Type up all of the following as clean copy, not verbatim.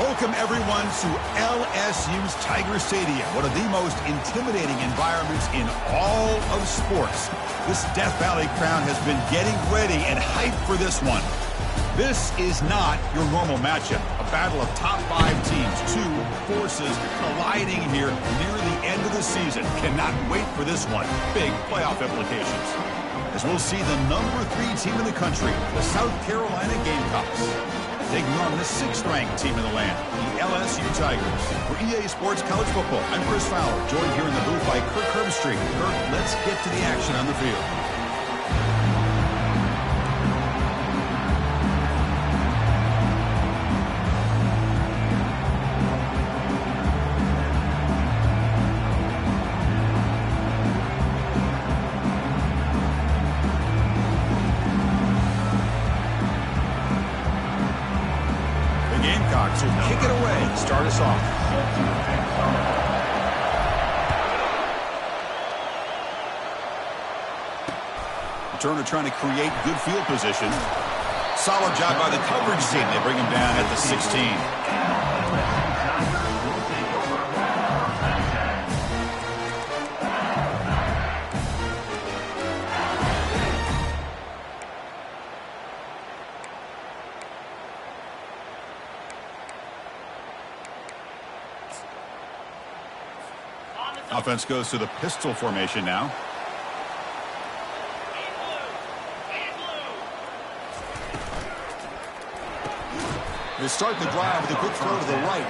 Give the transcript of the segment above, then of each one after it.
Welcome, everyone, to LSU's Tiger Stadium, one of the most intimidating environments in all of sports. This Death Valley crowd has been getting ready and hyped for this one. This is not your normal matchup, a battle of top 5 teams, two forces colliding here near the end of the season. Cannot wait for this one. Big playoff implications. As we'll see the number 3 team in the country, the South Carolina Gamecocks, taking on the 6th-ranked team in the land, the LSU Tigers. For EA Sports College Football, I'm Chris Fowler, joined here in the booth by Kirk Herbstreit. Kirk, let's get to the action on the field. Gamecocks will kick it away and start us off. Turner trying to create good field position. Solid job by the coverage team. They bring him down at the 16. Offense goes to the pistol formation now. They start the drive with a quick throw to the right.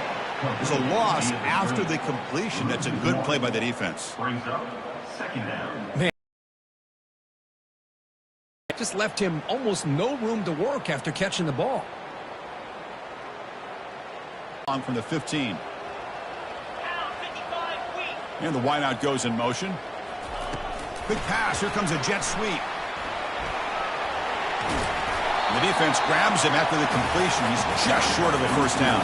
There's a loss after the completion. That's a good play by the defense. Brings up second down. Man, just left him almost no room to work after catching the ball. On from the 15. And the wideout goes in motion. Big pass. Here comes a jet sweep. And the defense grabs him after the completion. He's just short of a first down.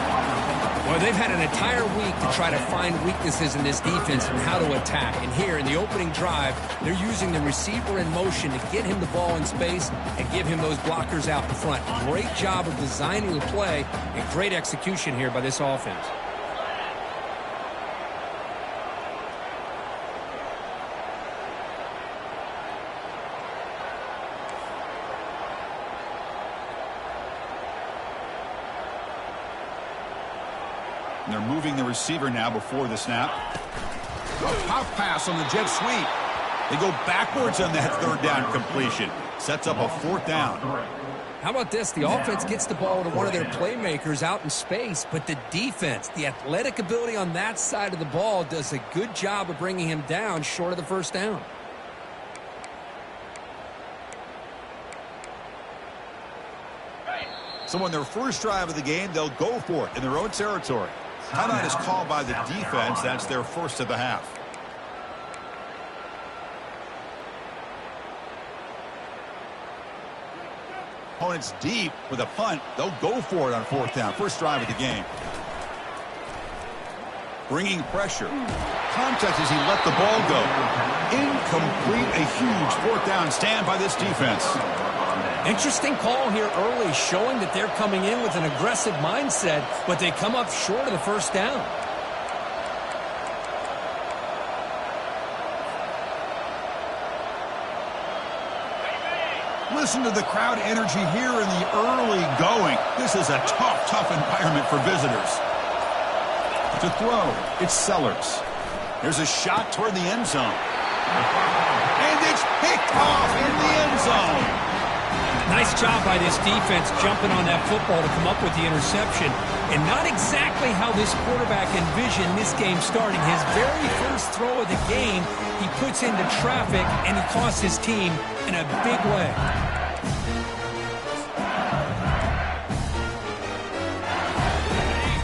Well, they've had an entire week to try to find weaknesses in this defense and how to attack. And here in the opening drive, they're using the receiver in motion to get him the ball in space and give him those blockers out in front. Great job of designing the play and great execution here by this offense. And they're moving the receiver now before the snap. A pop pass on the jet sweep. They go backwards on that third down completion. Sets up a 4th down. How about this? The offense gets the ball to one of their playmakers out in space, but the defense, the athletic ability on that side of the ball does a good job of bringing him down short of the first down. So on their first drive of the game, they'll go for it in their own territory. Timeout is called by the defense. That's their first of the half. Opponents deep with a punt. They'll go for it on 4th down. First drive of the game. Bringing pressure. Contact as he let the ball go. Incomplete. A huge 4th down stand by this defense. Interesting call here early, showing that they're coming in with an aggressive mindset, but they come up short of the first down. Listen to the crowd energy here in the early going. This is a tough environment for visitors. To throw, it's Sellers. There's a shot toward the end zone. And it's picked off in the end zone. Nice job by this defense jumping on that football to come up with the interception. And not exactly how this quarterback envisioned this game starting. His very first throw of the game, he puts into traffic, and he costs his team in a big way.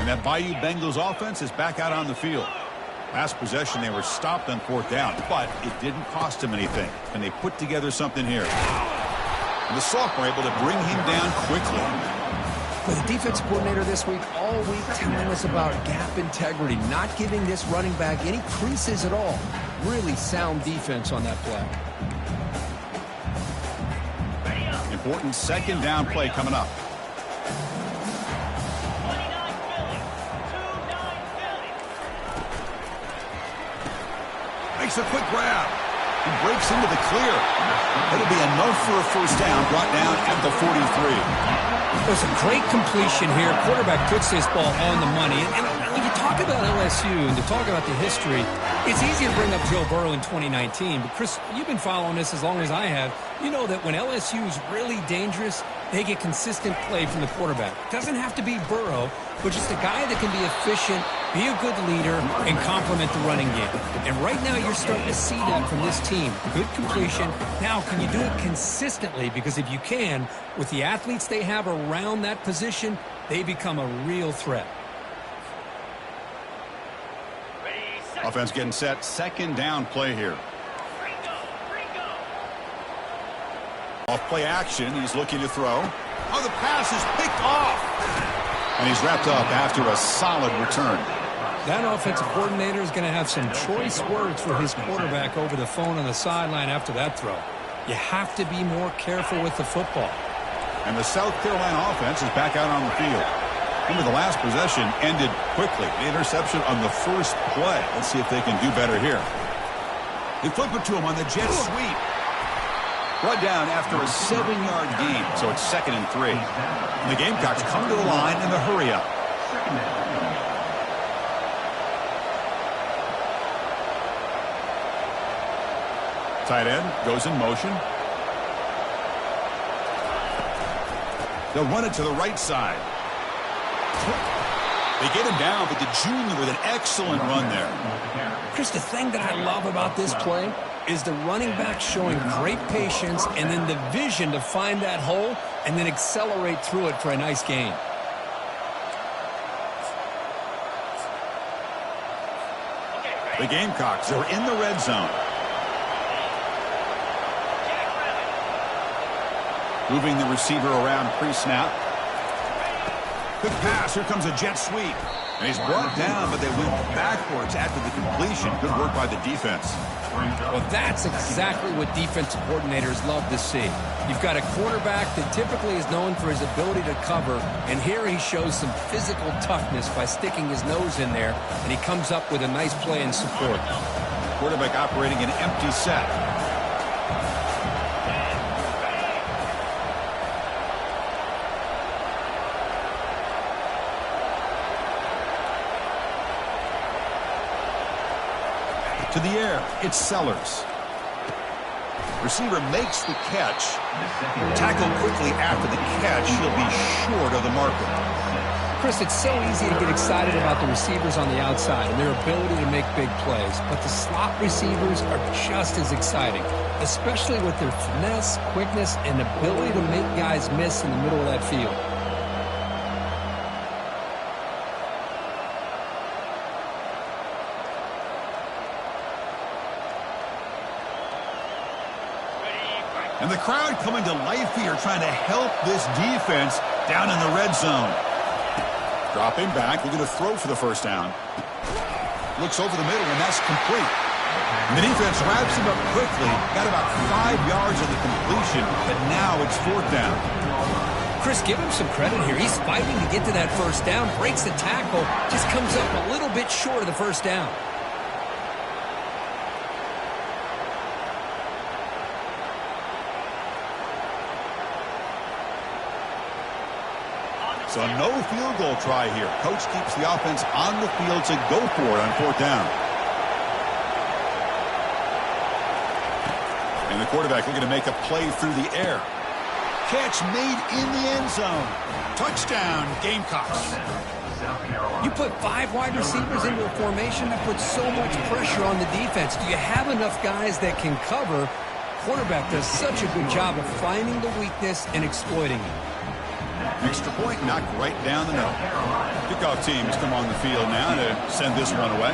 And that Bayou Bengals offense is back out on the field. Last possession, they were stopped on 4th down, but it didn't cost them anything. And they put together something here. And the sophomore able to bring him down quickly. Well, the defensive coordinator this week, all week, telling us about gap integrity, not giving this running back any creases at all. Really sound defense on that play. Important 2nd down play coming up. Makes a quick grab. He breaks into the clear. It'll be enough for a first down, brought down at the 43. There's a great completion here. Quarterback puts this ball on the money. And when you talk about LSU and to talk about the history, it's easy to bring up Joe Burrow in 2019. But, Chris, you've been following this as long as I have. You know that when LSU is really dangerous, they get consistent play from the quarterback. Doesn't have to be Burrow, but just a guy that can be efficient, be a good leader, and complement the running game. And right now you're starting to see that from this team. Good completion. Now, can you do it consistently? Because if you can, with the athletes they have around that position, they become a real threat. Offense getting set. Second down play here. Off play action. He's looking to throw. Oh, the pass is picked off. And he's wrapped up after a solid return. That offensive coordinator is going to have some choice words for his quarterback over the phone on the sideline after that throw. You have to be more careful with the football. And the South Carolina offense is back out on the field. Remember, the last possession ended quickly. The interception on the first play. Let's see if they can do better here. They flip it to him on the jet sweep. Brought down after a 7-yard gain, so it's 2nd and 3. And the Gamecocks come to the line in the hurry-up. Tight end goes in motion. They'll run it to the right side. They get him down, but the junior with an excellent run there. Chris, the thing that I love about this play is the running back showing great patience and then the vision to find that hole and then accelerate through it for a nice gain. The Gamecocks are in the red zone. Moving the receiver around pre-snap. Quick pass. Here comes a jet sweep. And he's brought down, but they went backwards after the completion. Good work by the defense. Well, that's exactly what defensive coordinators love to see. You've got a quarterback that typically is known for his ability to cover, and here he shows some physical toughness by sticking his nose in there, and he comes up with a nice play in support. Quarterback operating an empty set. To the air, it's Sellers. Receiver makes the catch. Tackled quickly after the catch. He'll be short of the marker. Chris, it's so easy to get excited about the receivers on the outside and their ability to make big plays, but the slot receivers are just as exciting, especially with their finesse, quickness, and ability to make guys miss in the middle of that field. And the crowd coming to life here, trying to help this defense down in the red zone. Dropping back, looking to throw for the first down. Looks over the middle, and that's complete. And the defense wraps him up quickly. Got about 5 yards of the completion, but now it's 4th down. Chris, give him some credit here. He's fighting to get to that first down, breaks the tackle, just comes up a little bit short of the first down. So no field goal try here. Coach keeps the offense on the field to go for it on 4th down. And the quarterback looking to make a play through the air. Catch made in the end zone. Touchdown, Gamecocks. You put 5 wide receivers into a formation that puts so much pressure on the defense. Do you have enough guys that can cover? Quarterback does such a good job of finding the weakness and exploiting it. Extra point knocked right down the middle. Kickoff teams come on the field now to send this one away.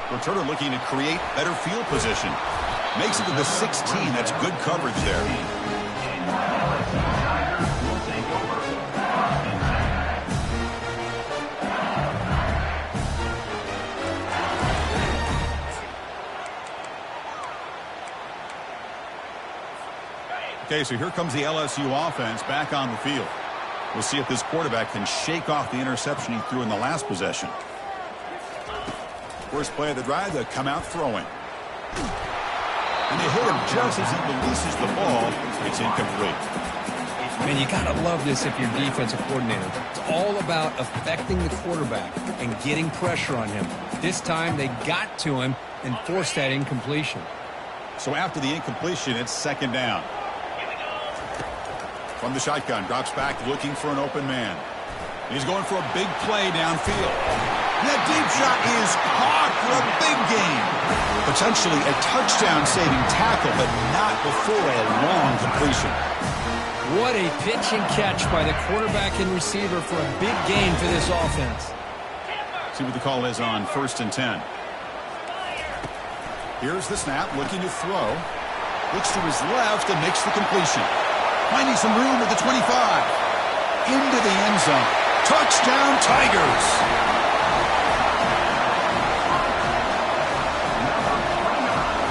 Returner looking to create better field position. Makes it to the 16. That's good coverage there. Okay, so here comes the LSU offense back on the field. We'll see if this quarterback can shake off the interception he threw in the last possession. First play of the drive, they come out throwing. And they hit him just as he releases the ball. It's incomplete. Man, you got to love this if you're defensive coordinator. It's all about affecting the quarterback and getting pressure on him. This time they got to him and forced that incompletion. So after the incompletion, it's second down. From the shotgun, drops back looking for an open man. He's going for a big play downfield. That deep shot is caught for a big gain. Potentially a touchdown-saving tackle, but not before a long completion. What a pitch and catch by the quarterback and receiver for a big gain for this offense. See what the call is on 1st and 10. Here's the snap, looking to throw. Looks to his left and makes the completion. Finding some room at the 25. Into the end zone. Touchdown, Tigers!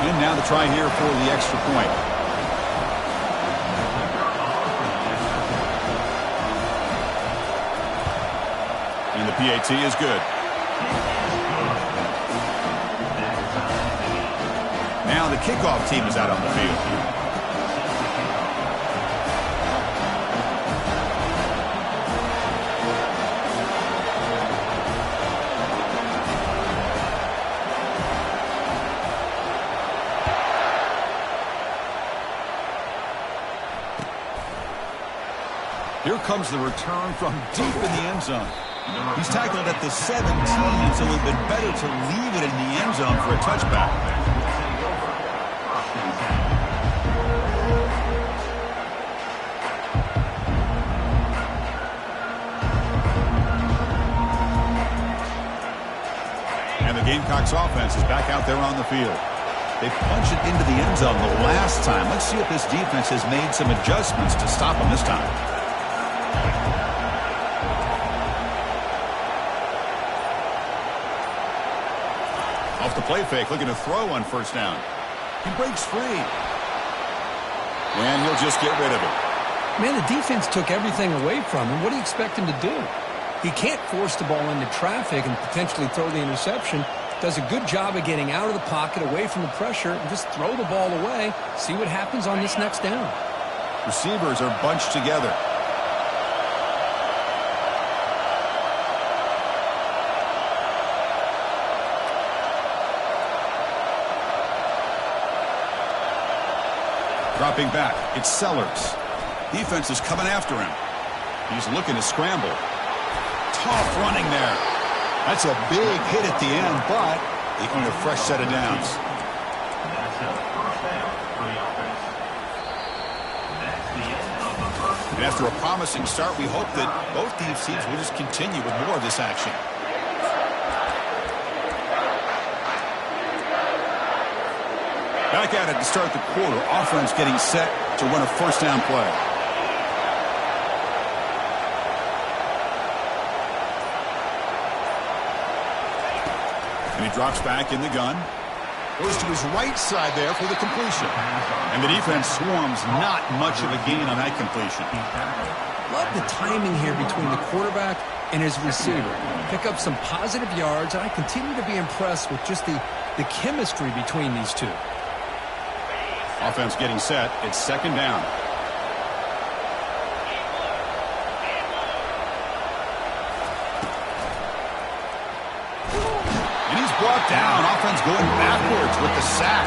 And now the try here for the extra point. And the PAT is good. Now the kickoff team is out on the field. Here comes the return from deep in the end zone. He's tackled at the 17, so it would have been better to leave it in the end zone for a touchback. And the Gamecocks offense is back out there on the field. They punched it into the end zone the last time. Let's see if this defense has made some adjustments to stop them this time. Off the play fake, looking to throw on first down. He breaks free. And he'll just get rid of it. Man, the defense took everything away from him. What do you expect him to do? He can't force the ball into traffic and potentially throw the interception. Does a good job of getting out of the pocket, away from the pressure, and just throw the ball away. See what happens on this next down. Receivers are bunched together. Dropping back, it's Sellers. Defense is coming after him. He's looking to scramble. Tough running there. That's a big hit at the end, but he can get a fresh set of downs. And after a promising start, we hope that both these teams will just continue with more of this action. Back at it to start the quarter. Offense getting set to run a first down play. And he drops back in the gun. Goes to his right side there for the completion. And the defense swarms, not much of a gain on that completion. Love the timing here between the quarterback and his receiver. Pick up some positive yards, and I continue to be impressed with just the chemistry between these two. Offense getting set. It's second down. And he's brought down. Offense going backwards with the sack.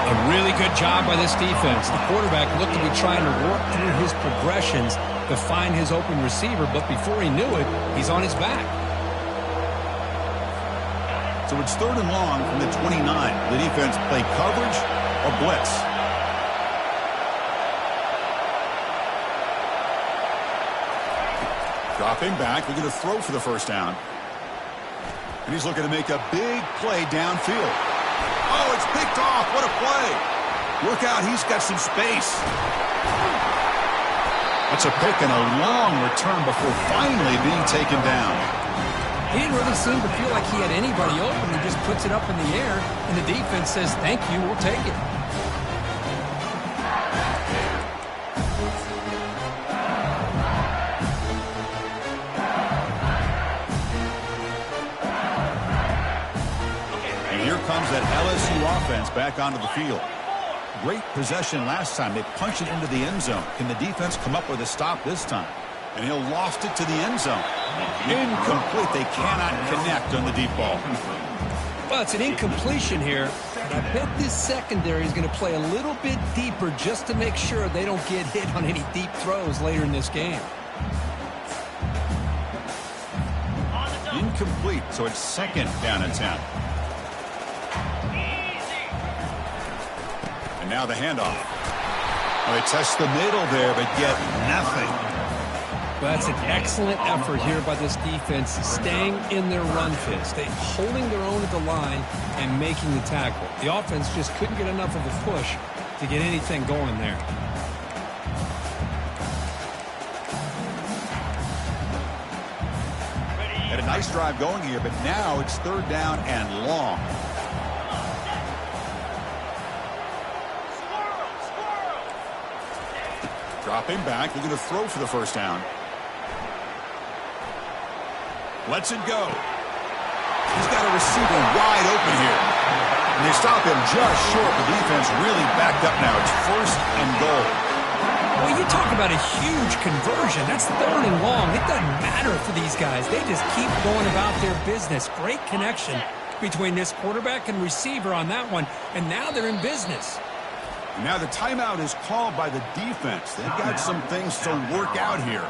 A really good job by this defense. The quarterback looked to be trying to work through his progressions to find his open receiver, but before he knew it, he's on his back. So it's third and long from the 29. The defense play coverage or blitz. Dropping back, we're going to throw for the first down. And he's looking to make a big play downfield. Oh, it's picked off. What a play. Look out, he's got some space. That's a pick and a long return before finally being taken down. He didn't really seem to feel like he had anybody open. He just puts it up in the air, and the defense says, thank you, we'll take it. back onto the field. Great possession last time. They punched it into the end zone. Can the defense come up with a stop this time? And he'll loft it to the end zone. Incomplete. They cannot connect on the deep ball. Well, it's an incompletion here. But I bet this secondary is going to play a little bit deeper just to make sure they don't get hit on any deep throws later in this game. Incomplete, so it's second down and 10. And now the handoff. Well, they test the middle there, but get nothing. Well, that's an excellent effort here by this defense, staying in their run fit, holding their own at the line and making the tackle. The offense just couldn't get enough of a push to get anything going there. Had a nice drive going here, but now it's third down and long. Dropping back, they're going to throw for the first down. Lets it go. He's got a receiver wide open here. And they stop him just short. The defense really backed up now. It's first and goal. Well, you talk about a huge conversion. That's third and long. It doesn't matter for these guys. They just keep going about their business. Great connection between this quarterback and receiver on that one. And now they're in business. And now the timeout is called by the defense. They've got some things to work out here.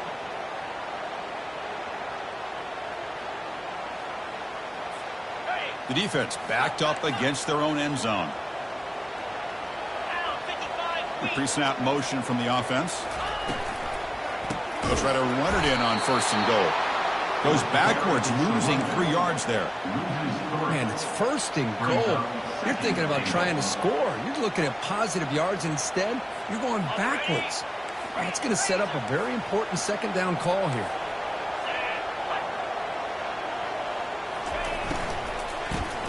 The defense backed up against their own end zone. The pre-snap motion from the offense. They'll try to run it in on first and goal. Goes backwards, losing 3 yards there. Man, it's first and goal. You're thinking about trying to score. You're looking at positive yards, and instead, you're going backwards. That's going to set up a very important second down call here.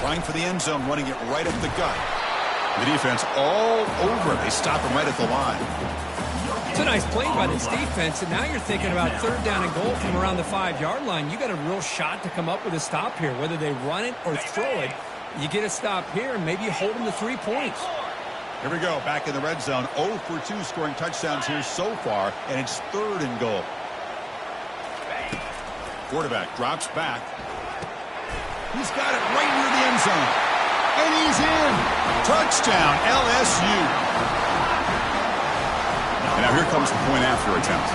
Line for the end zone, running it right up the gut. The defense all over. They stop him right at the line. It's a nice play by this defense, and now you're thinking about third down and goal from around the 5-yard line. You got a real shot to come up with a stop here. Whether they run it or throw it, you get a stop here, and maybe you hold them to 3 points. Here we go, back in the red zone. 0 for 2 scoring touchdowns here so far, and it's third and goal. Quarterback drops back. He's got it right near the end zone. And he's in. Touchdown, LSU. And now here comes the point after attempt.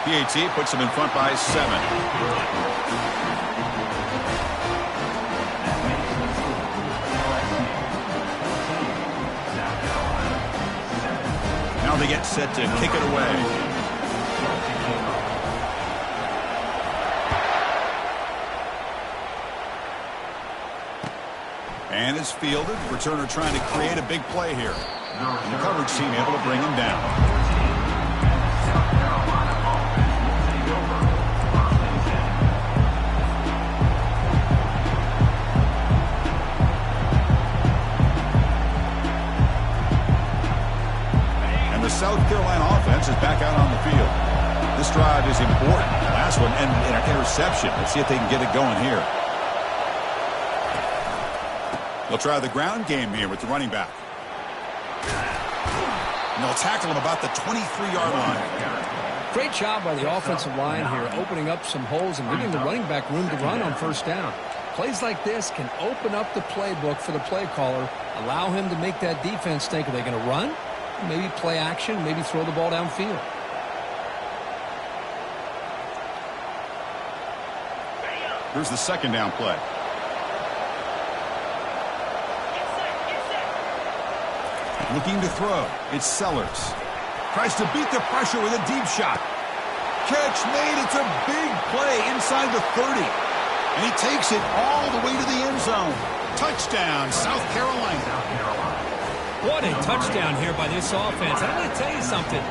PAT puts him in front by 7. Now they get set to kick it away. And it's fielded. Returner trying to create a big play here. And the coverage team able to bring him down. And the South Carolina offense is back out on the field. This drive is important. The last one and an interception. Let's see if they can get it going here. They'll try the ground game here with the running back. And they'll tackle him about the 23-yard line. Great job by the offensive line here, opening up some holes and giving the running back room to run on first down. Plays like this can open up the playbook for the play caller, allow him to make that defense think, are they going to run? Maybe play action, maybe throw the ball downfield. Here's the second down play. Looking to throw. It's Sellers. Tries to beat the pressure with a deep shot. Catch made. It's a big play inside the 30. And he takes it all the way to the end zone. Touchdown, South Carolina. What a touchdown here by this offense. I'm going to tell you something.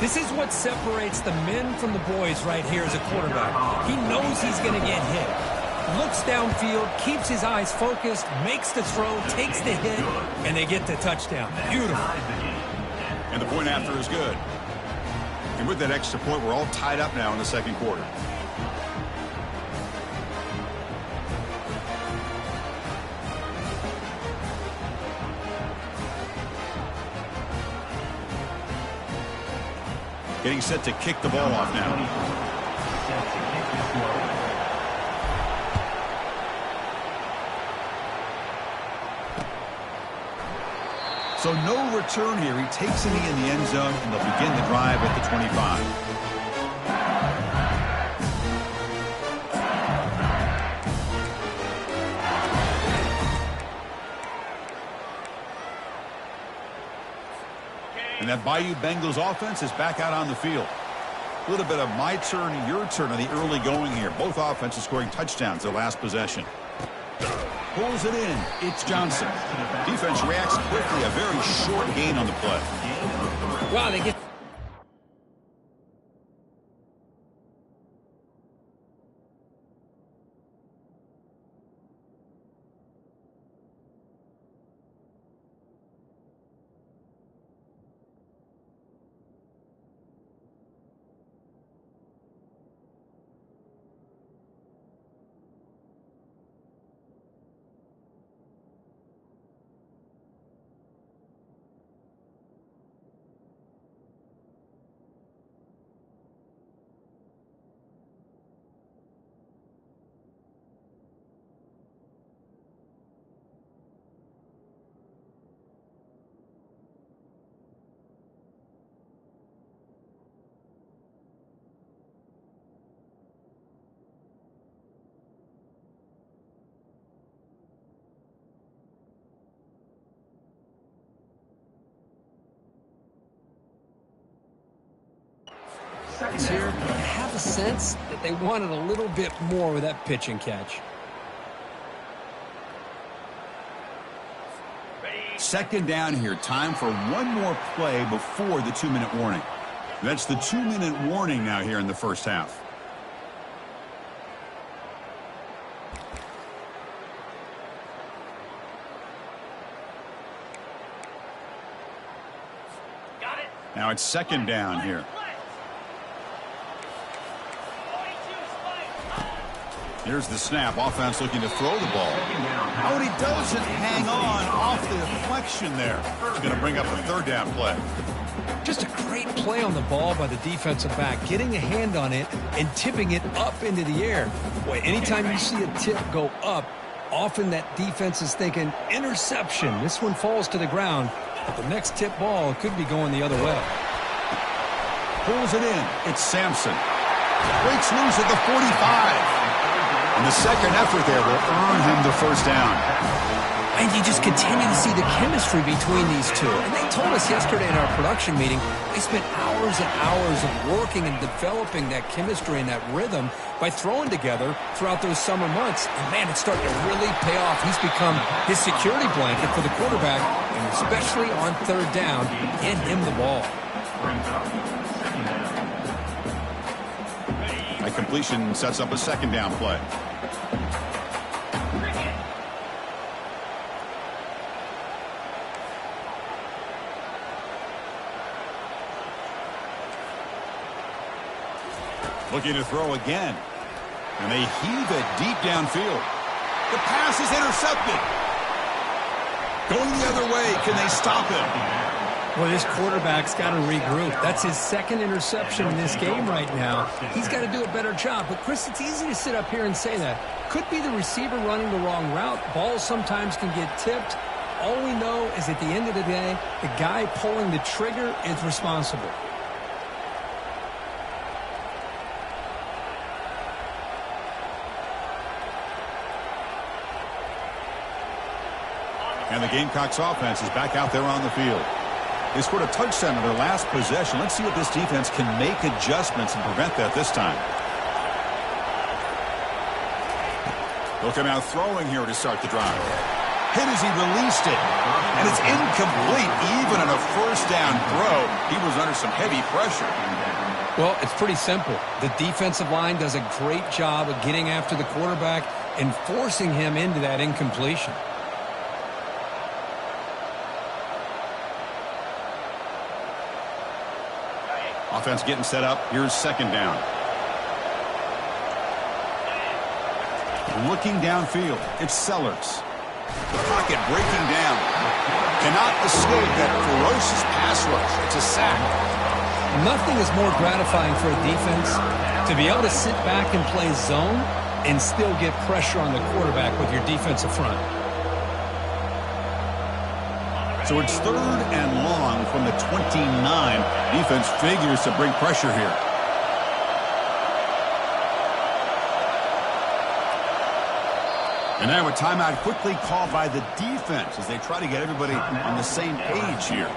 This is what separates the men from the boys right here as a quarterback. He knows he's going to get hit. Looks downfield, keeps his eyes focused, makes the throw, takes the hit, and they get the touchdown. Beautiful. And the point after is good. And with that extra point, we're all tied up now in the second quarter. Getting set to kick the ball off now. Set to kick this one. So no return here. He takes a knee in the end zone, and they'll begin the drive at the 25. And that Bayou Bengals offense is back out on the field. A little bit of my turn, your turn on the early going here. Both offenses scoring touchdowns their last possession. Pulls it in. It's Johnson. Defense reacts quickly. A very short gain on the play. Wow, they get... Here, I have a sense that they wanted a little bit more with that pitch and catch. Second down here. Time for one more play before the 2-minute warning. That's the 2-minute warning now here in the first half. Now it's second down here. Here's the snap. Offense looking to throw the ball. Oh, and he doesn't hang on off the deflection there. He's going to bring up a third down play. Just a great play on the ball by the defensive back, getting a hand on it and tipping it up into the air. Boy, anytime you see a tip go up, often that defense is thinking interception. This one falls to the ground, but the next tip ball could be going the other way. Pulls it in. It's Sampson. Breaks loose at the 45. And the second effort there will earn him the first down. And you just continue to see the chemistry between these two. And they told us yesterday in our production meeting, they spent hours and hours of working and developing that chemistry and that rhythm by throwing together throughout those summer months. And, man, it's starting to really pay off. He's become his security blanket for the quarterback, and especially on third down, get him the ball. That completion sets up a second down play. Looking to throw again. And they heave it deep downfield. The pass is intercepted. Going the other way. Can they stop him? Well, this quarterback's got to regroup. That's his second interception in this game right now. He's got to do a better job. But, Chris, it's easy to sit up here and say that. Could be the receiver running the wrong route. Balls sometimes can get tipped. All we know is at the end of the day, the guy pulling the trigger is responsible. And the Gamecocks offense is back out there on the field. They scored a touchdown in their last possession. Let's see if this defense can make adjustments and prevent that this time. They'll come out throwing here to start the drive. Hit as he released it. And it's incomplete. Even on a first down throw, he was under some heavy pressure. Well, it's pretty simple. The defensive line does a great job of getting after the quarterback and forcing him into that incompletion. Offense getting set up. Here's second down. Looking downfield. It's Sellers. The pocket breaking down. Cannot escape that ferocious pass rush. It's a sack. Nothing is more gratifying for a defense to be able to sit back and play zone and still get pressure on the quarterback with your defensive front. So it's 3rd and long from the 29. Defense figures to bring pressure here. And now a timeout quickly called by the defense as they try to get everybody on the same page here.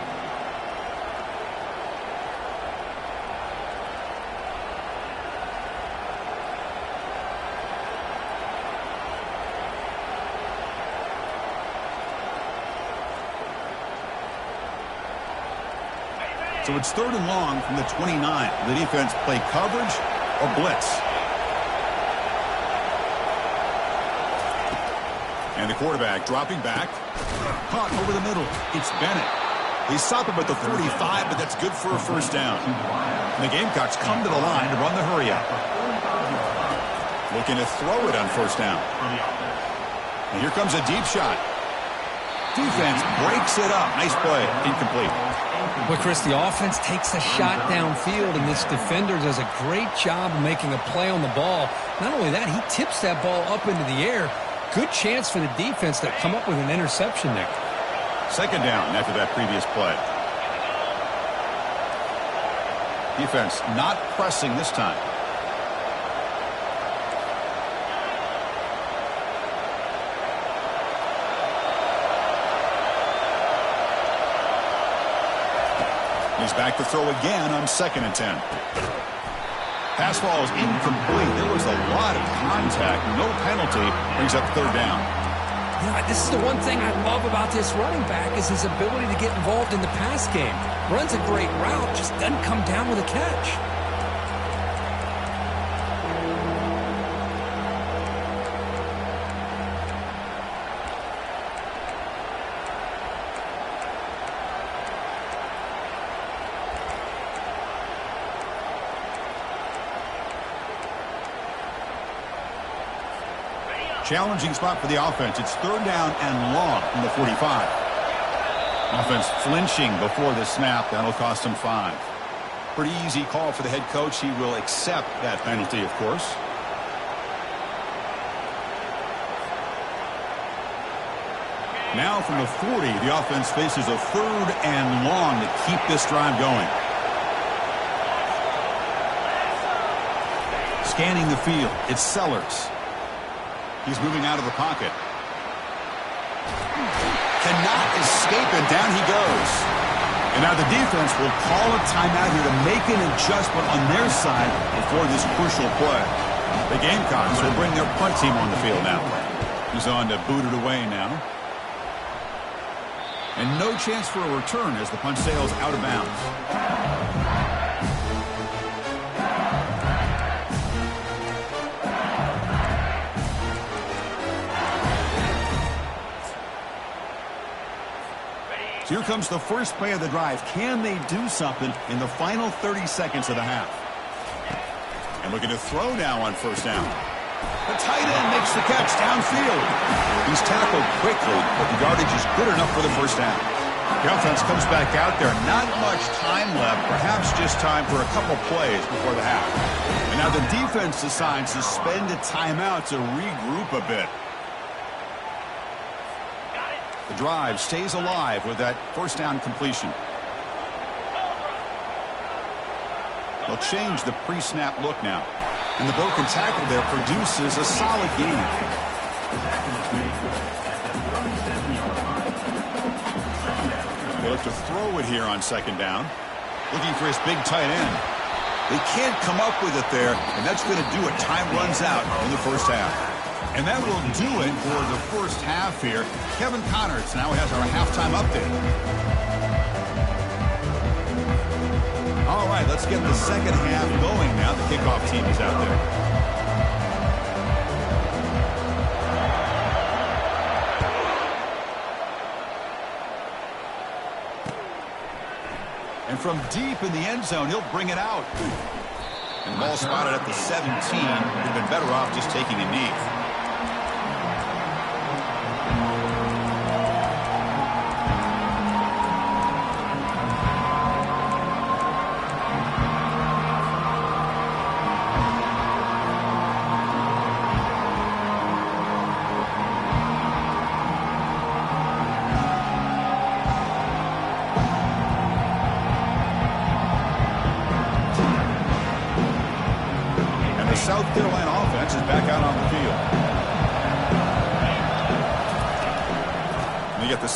So it's 3rd and long from the 29. The defense play coverage or blitz. And the quarterback dropping back. Caught over the middle. It's Bennett. He stopped him at the 45, but that's good for a first down. And the Gamecocks come to the line to run the hurry up. Looking to throw it on first down. And here comes a deep shot. Defense breaks it up. Nice play. Incomplete. But, Chris, the offense takes a shot downfield, and this defender does a great job of making a play on the ball. Not only that, he tips that ball up into the air. Good chance for the defense to come up with an interception there. 2nd down after that previous play. Defense not pressing this time. He's back to throw again on 2nd and 10. Pass ball is incomplete. There was a lot of contact. No penalty. Brings up 3rd down. You know, this is the one thing I love about this running back is his ability to get involved in the pass game. Runs a great route, just doesn't come down with a catch. Challenging spot for the offense. It's 3rd down and long from the 45. Offense flinching before the snap. That'll cost him 5. Pretty easy call for the head coach. He will accept that penalty, of course. Now from the 40, the offense faces a 3rd and long to keep this drive going. Scanning the field. It's Sellers. He's moving out of the pocket. Cannot escape, and down he goes. And now the defense will call a timeout here to make an adjustment on their side before this crucial play. The Gamecocks will bring their punt team on the field now. He's on to boot it away now. And no chance for a return as the punt sails out of bounds. So here comes the first play of the drive. Can they do something in the final 30 seconds of the half? And looking to throw now on first down. The tight end makes the catch downfield. He's tackled quickly, but the yardage is good enough for the first down. The offense comes back out there. Not much time left. Perhaps just time for a couple plays before the half. And now the defense decides to spend a timeout to regroup a bit. The drive stays alive with that first down completion. They'll change the pre-snap look now. And the broken tackle there produces a solid gain. They look to throw it here on 2nd down. Looking for his big tight end. They can't come up with it there, and that's going to do it. Time runs out in the first half. And that will do it for the first half here. Kevin Connors now has our halftime update. All right, let's get the second half going now. The kickoff team is out there. And from deep in the end zone, he'll bring it out. And the ball spotted at the 17. Would have been better off just taking a knee.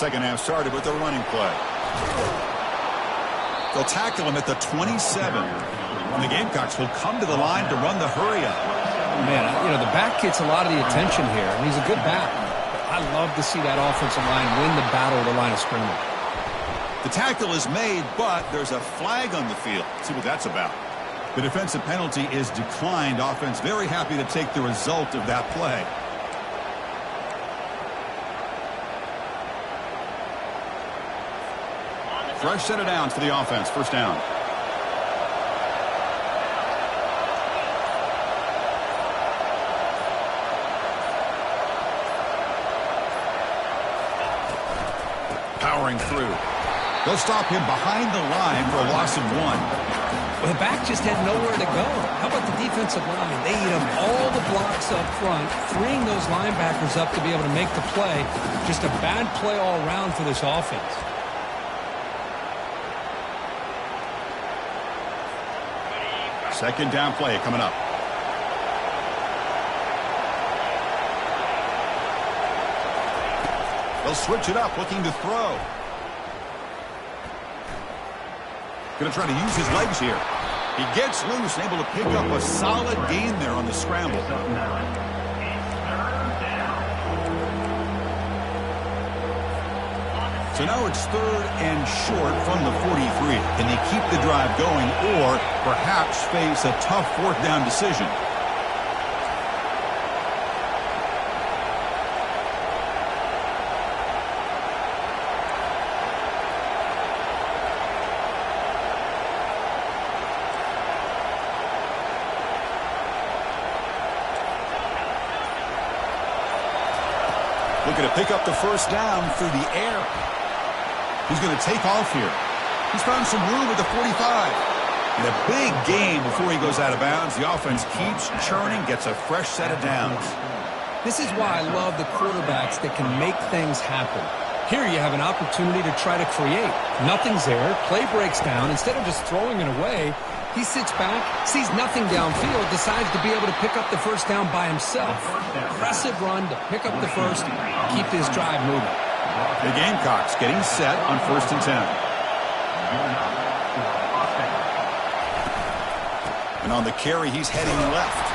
second half started with a running play. They'll tackle him at the 27. And the Gamecocks will come to the line to run the hurry-up. Man, you know, the back gets a lot of the attention here, and he's a good back. I love to see that offensive line win the battle at the line of scrimmage. The tackle is made, but there's a flag on the field. Let's see what that's about. The defensive penalty is declined. Offense very happy to take the result of that play. Fresh set of downs for the offense. First down. Powering through. They'll stop him behind the line for a loss of 1. Well, the back just had nowhere to go. How about the defensive line? They eat up all the blocks up front, freeing those linebackers up to be able to make the play. Just a bad play all around for this offense. Second down play coming up. They'll switch it up, looking to throw. Going to try to use his legs here. He gets loose and able to pick up a solid gain there on the scramble. So now it's third and short from the 43. Can they keep the drive going or perhaps face a tough fourth down decision? Looking to pick up the first down through the air. He's going to take off here. He's found some room at the 45. And a big gain before he goes out of bounds. The offense keeps churning, gets a fresh set of downs. This is why I love the quarterbacks that can make things happen. Here you have an opportunity to try to create. Nothing's there. Play breaks down. Instead of just throwing it away, he sits back, sees nothing downfield, decides to be able to pick up the first down by himself. Impressive run to pick up the first, keep this drive moving. The Gamecocks getting set on 1st and 10. And on the carry, he's heading left.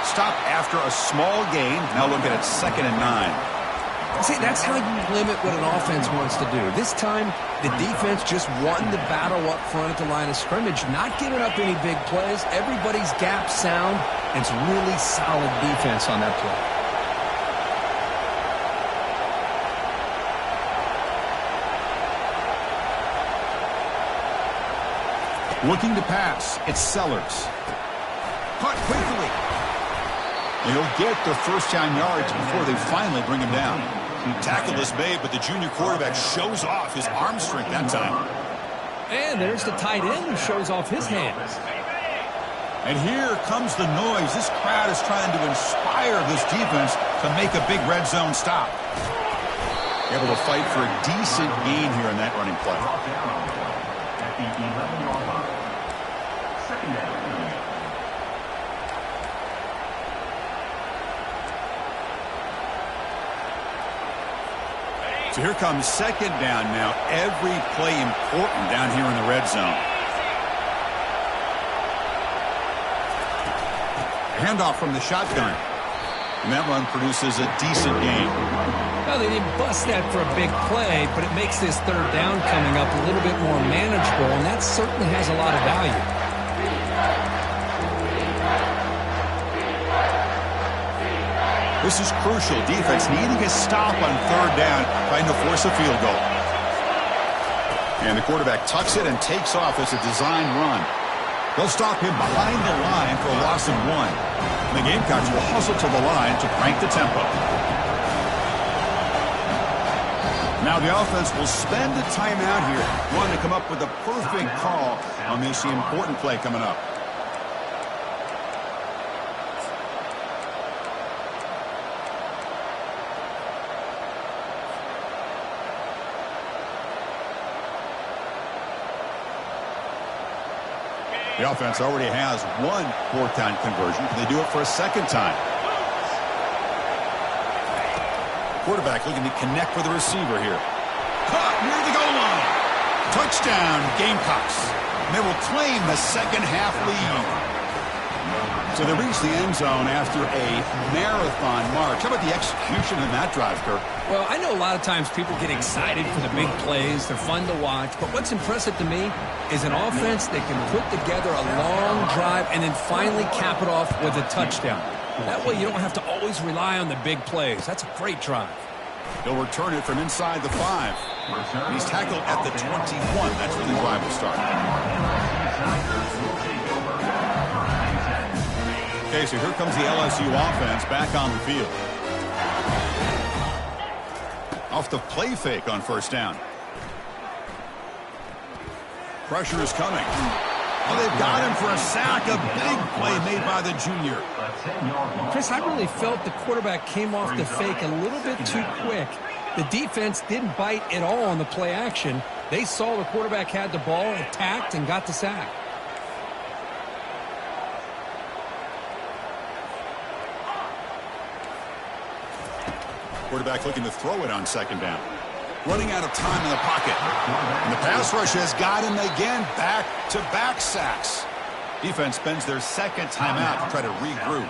Stop after a small gain. Now look at it, 2nd and 9. See, that's how you limit what an offense wants to do. This time, the defense just won the battle up front at the line of scrimmage, not giving up any big plays. Everybody's gap sound, and it's really solid defense on that play. Looking to pass. It's Sellers. Caught quickly. He'll get the first down yards before they finally bring him down. Tackle is made, but the junior quarterback shows off his arm strength that time. And there's the tight end who shows off his hands. And here comes the noise. This crowd is trying to inspire this defense to make a big red zone stop. Able to fight for a decent gain here in that running play. At the 11-yard line. Second down. So here comes second down now. Every play important down here in the red zone. Handoff from the shotgun. And that run produces a decent gain. Well, they didn't bust that for a big play, but it makes this third down coming up a little bit more manageable, and that certainly has a lot of value. This is crucial. Defense needing a stop on third down, trying to force a field goal. And the quarterback tucks it and takes off as a design run. They'll stop him behind the line for a loss of 1. And the Gamecocks will hustle to the line to crank the tempo. Now the offense will spend a timeout here, wanting to come up with a perfect call on this important play coming up. The offense already has one fourth-down conversion. Can they do it for a second time? Quarterback looking to connect with the receiver here. Touchdown, Gamecocks. And they will claim the second half lead. So they reach the end zone after a marathon march. How about the execution in that drive, Kirk? Well, I know a lot of times people get excited for the big plays. They're fun to watch. But what's impressive to me is an offense that can put together a long drive and then finally cap it off with a touchdown. That way you don't have to always rely on the big plays. That's a great drive. He'll return it from inside the 5. He's tackled at the 21. That's where the drive will start. Okay, so here comes the LSU offense back on the field. Off the play fake on first down. Pressure is coming. Oh, they've got him for a sack. A big play made by the junior. Chris, I really felt the quarterback came off the fake a little bit too quick. The defense didn't bite at all on the play action. They saw the quarterback had the ball, attacked, and got the sack. Quarterback looking to throw it on second down. Running out of time in the pocket. And the pass rush has got him again. Back-to-back sacks. Defense spends their second timeout to try to regroup.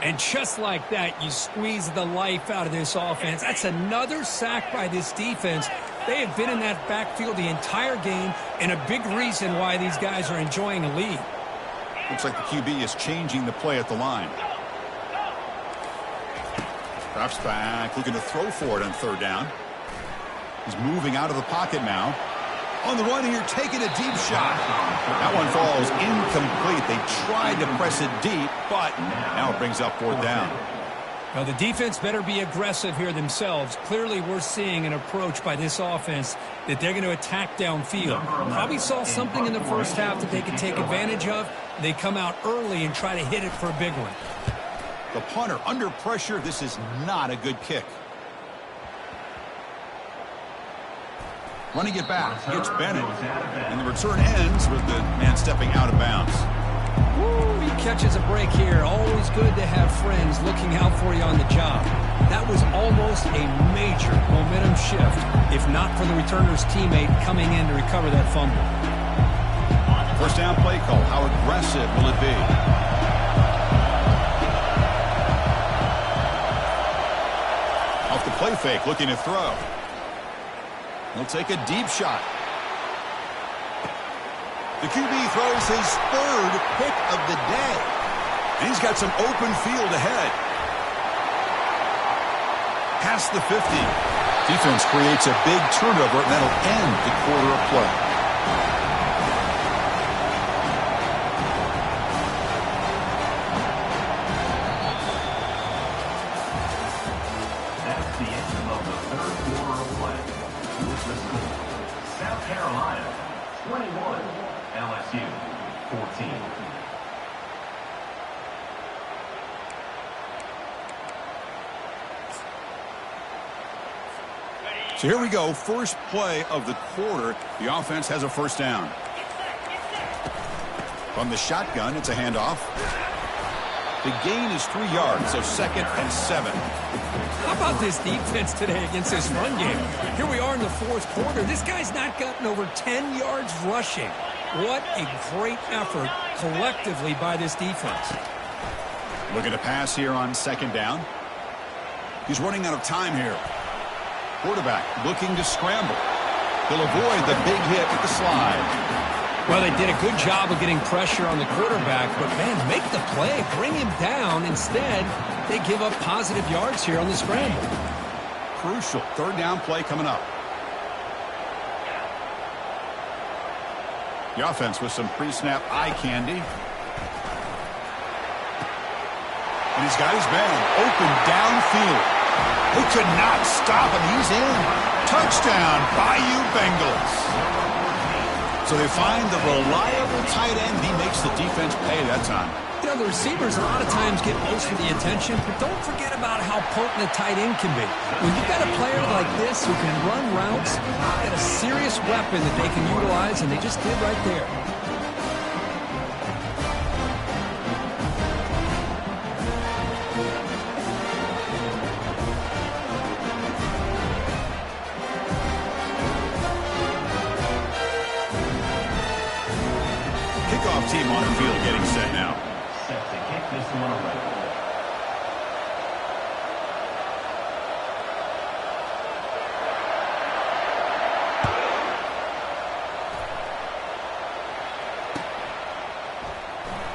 And just like that, you squeeze the life out of this offense. That's another sack by this defense. They have been in that backfield the entire game, and a big reason why these guys are enjoying a lead. Looks like the QB is changing the play at the line. Drops back, looking to throw for it on third down. He's moving out of the pocket now. On the run here, taking a deep shot. That one falls incomplete. They tried to press it deep, but now it brings up fourth down. Now, the defense better be aggressive here themselves. Clearly, we're seeing an approach by this offense that they're going to attack downfield. Probably saw something in the first half that they could take advantage of. They come out early and try to hit it for a big one. The punter under pressure. This is not a good kick. Running it back. Gets Bennett. And the return ends with the man stepping out of bounds. Woo, he catches a break here. Always good to have friends looking out for you on the job. That was almost a major momentum shift, if not for the returner's teammate coming in to recover that fumble. First down play call. How aggressive will it be? Off the play fake, looking to throw. He'll take a deep shot. The QB throws his third pick of the day. And he's got some open field ahead. Past the 50. Defense creates a big turnover, and that'll end the quarter of play. So here we go, first play of the quarter. The offense has a first down. From the shotgun, it's a handoff. The gain is 3 yards, so 2nd and 7. How about this defense today against this run game? Here we are in the fourth quarter. This guy's not gotten over 10 yards rushing. What a great effort collectively by this defense. Looking to pass here on second down. He's running out of time here. Quarterback looking to scramble. He'll avoid the big hit with the slide. Well, they did a good job of getting pressure on the quarterback, but, man, make the play. Bring him down. Instead, they give up positive yards here on the scramble. Crucial third down play coming up. The offense with some pre-snap eye candy. And he's got his man open downfield. They could not stop him. He's in. Touchdown, Bayou Bengals. So they find the reliable tight end. He makes the defense pay that time. You know, the receivers a lot of times get most of the attention, but don't forget about how potent a tight end can be. When you've got a player like this who can run routes, you've got a serious weapon that they can utilize, and they just did right there. team on the field getting set now. Set to kick this one away.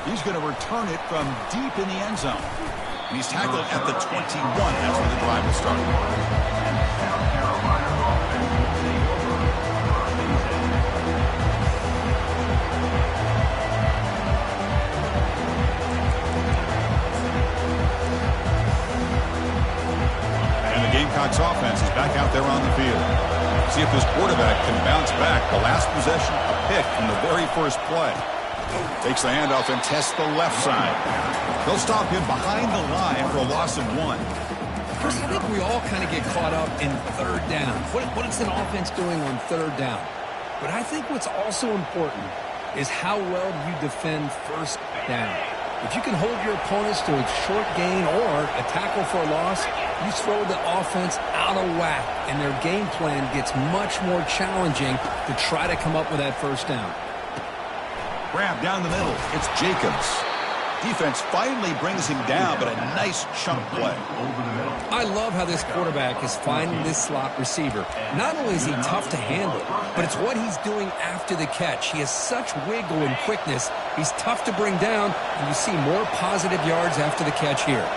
He's going to return it from deep in the end zone. And he's tackled at the 21. That's where the drive will start. South Carolina offense will take over first and 10. And the Gamecocks offense is back out there on the field. See if this quarterback can bounce back. The last possession, a pick from the very first play. Takes the handoff and tests the left side. They'll stop him behind the line for a loss of 1. Chris, I think we all kind of get caught up in third down. What is an offense doing on third down? But I think what's also important is how well you defend first down. If you can hold your opponents to a short gain or a tackle for a loss, you throw the offense out of whack, and their game plan gets much more challenging to try to come up with that first down. Grab down the middle. It's Jacobs. Defense finally brings him down, but a nice chunk play. I love how this quarterback is finding this slot receiver. Not only is he tough to handle, but it's what he's doing after the catch. He has such wiggle and quickness. He's tough to bring down, and you see more positive yards after the catch here.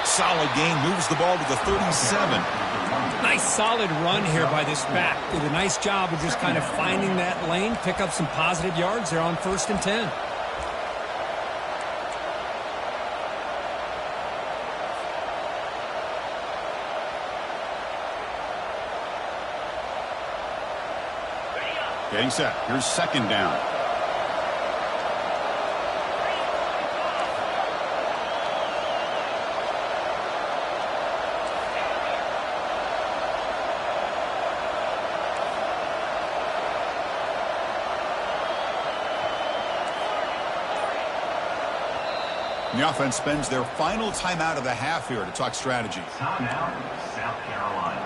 Solid gain, moves the ball to the 37. Nice solid run here by this back. Did a nice job of just kind of finding that lane, pick up some positive yards there on 1st and 10. Getting set. Here's 2nd down. The offense spends their final timeout of the half here to talk strategy. Timeout, South Carolina.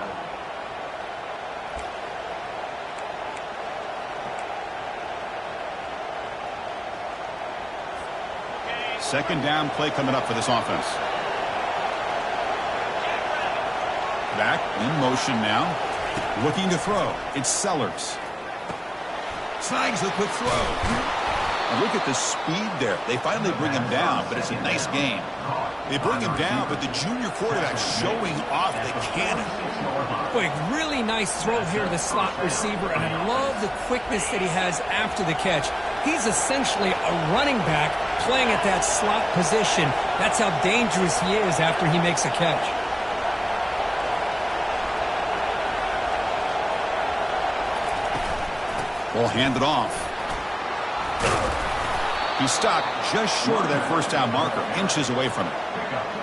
Second down play coming up for this offense. Back in motion now. Looking to throw. It's Sellers. Snags the quick throw. And look at the speed there. They finally bring him down, but it's a nice game. They bring him down, but the junior quarterback showing off the cannon. Boy, really nice throw here to the slot receiver, and I love the quickness that he has after the catch. He's essentially a running back playing at that slot position. That's how dangerous he is after he makes a catch. Ball handed off. He stopped just short of that first down marker, inches away from it.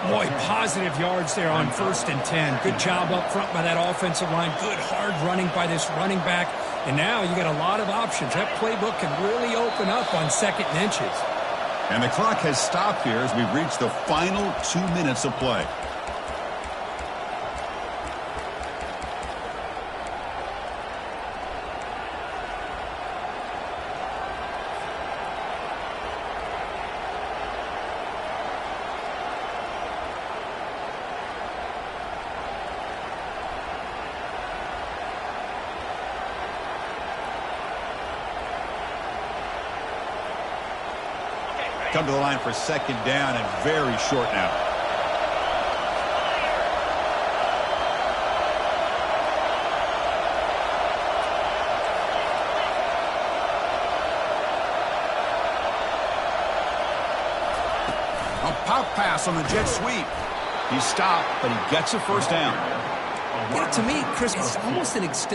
Boy, positive yards there on 1st and 10. Good job up front by that offensive line. Good hard running by this running back. And now you got a lot of options. That playbook can really open up on 2nd and inches. And the clock has stopped here as we've reached the final 2 minutes of play. Come to the line for 2nd down and very short now. A pop pass on the jet sweep. He stopped, but he gets a first down. You know, to me, Chris, it's almost an extension.